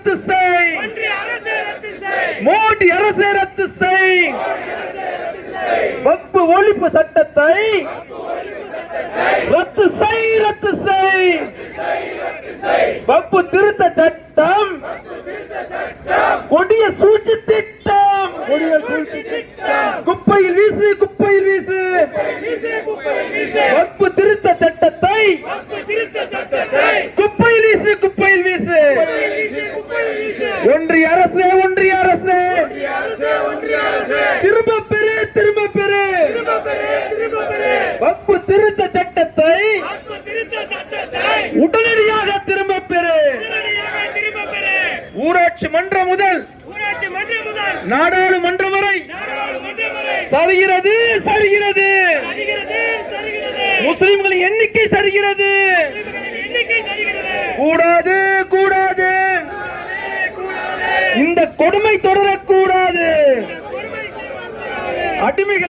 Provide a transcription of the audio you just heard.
ரத்து செய், மோடி அரசை ரத்து செய், வக்பு ஒழிப்பு சட்டத்தை ரத்து செய், ரத்து செய். வக்பு திருத்த சட்டம் கொடிய சூழ்ச்சி திட்டம், குப்பையில் வீசு, குப்பையில் வீசு. வக்பு திருத்த சட்டத்தை குப்பையில் வீசு, குப்பையில் வீசு. ஒன்றிய அரசு, ஒன்றிய அரசு திரும்ப பெறு, திரும்ப பெறு. வக்பு திருத்த சட்டத்தை உடனடியாக திரும்ப பெறு. ஊராட்சி மன்றம் முதல் நாடாளுமன்றம் வரை சரிகிறது, சரிகிறது. முஸ்லிம்களின் எண்ணிக்கை சரிகிறது. கூடாது, கூடாது. இந்த கொடுமை தொடரக்கூடாது. அடிமைகள்